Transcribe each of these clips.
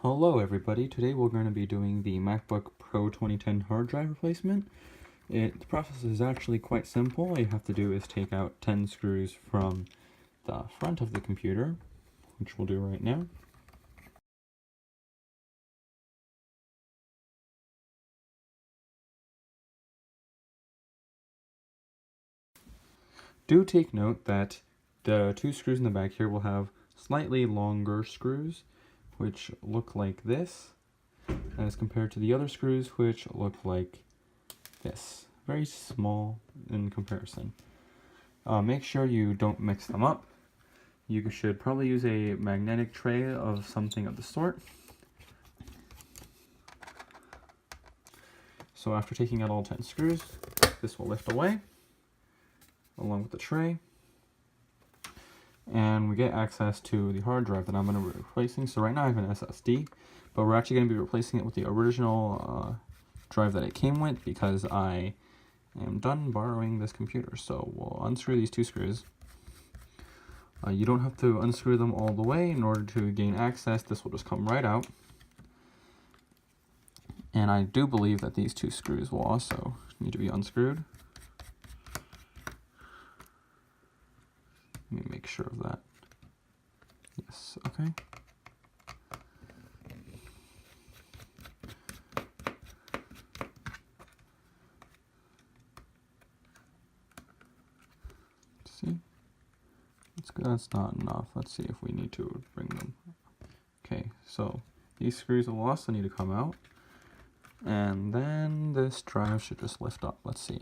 Hello everybody, today we're going to be doing the MacBook Pro 2010 hard drive replacement. The process is actually quite simple. All you have to do is take out 10 screws from the front of the computer, which we'll do right now. Do take note that the two screws in the back here will have slightly longer screws, which look like this, as compared to the other screws, which look like this. Very small in comparison. Make sure you don't mix them up. You should probably use a magnetic tray of something of the sort. So after taking out all 10 screws, this will lift away along with the tray, and we get access to the hard drive that I'm going to be replacing. So right now I have an SSD, but we're actually going to be replacing it with the original drive that it came with, because I am done borrowing this computer. So we'll unscrew these two screws. You don't have to unscrew them all the way in order to gain access. This will just come right out. And I do believe that these two screws will also need to be unscrewed. Let me make sure of that. Yes, okay. See? That's not enough. Let's see if we need to bring them. Okay, so these screws will also need to come out. And then this drive should just lift up. Let's see.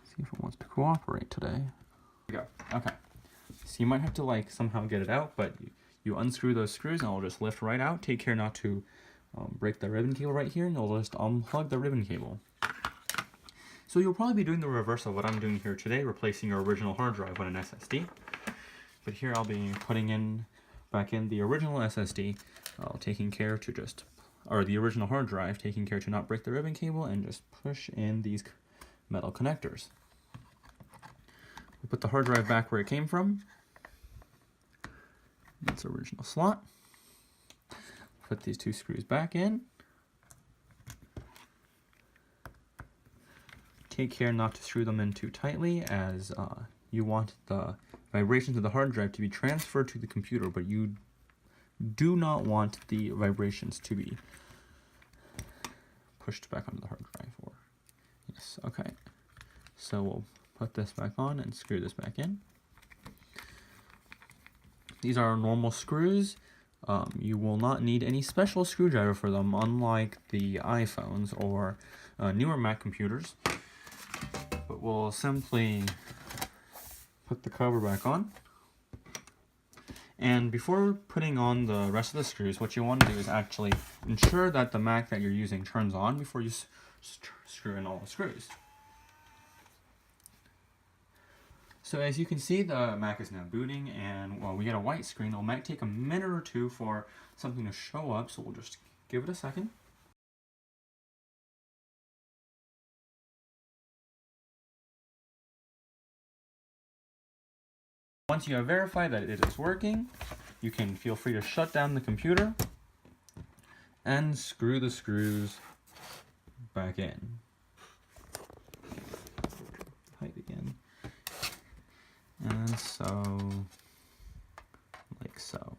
See if it wants to cooperate today. There we go. Okay. So you might have to somehow get it out, but you unscrew those screws and it'll just lift right out. Take care not to break the ribbon cable right here, and you'll just unplug the ribbon cable. So you'll probably be doing the reverse of what I'm doing here today, replacing your original hard drive with an SSD. But here I'll be putting back in the original SSD, taking care to the original hard drive, taking care to not break the ribbon cable, and just push in these metal connectors. We put the hard drive back where it came from. Its original slot. Put these two screws back in. Take care not to screw them in too tightly, as you want the vibrations of the hard drive to be transferred to the computer, but you do not want the vibrations to be pushed back onto the hard drive. Yes, okay. So we'll put this back on and screw this back in. These are normal screws. You will not need any special screwdriver for them, unlike the iPhones or newer Mac computers. But we'll simply put the cover back on. And before putting on the rest of the screws, what you want to do is actually ensure that the Mac that you're using turns on before you screw in all the screws. So as you can see, the Mac is now booting, and while we get a white screen, it might take a minute or two for something to show up, so we'll just give it a second. Once you have verified that it is working, you can feel free to shut down the computer and screw the screws back in. Tight again. And so, like so.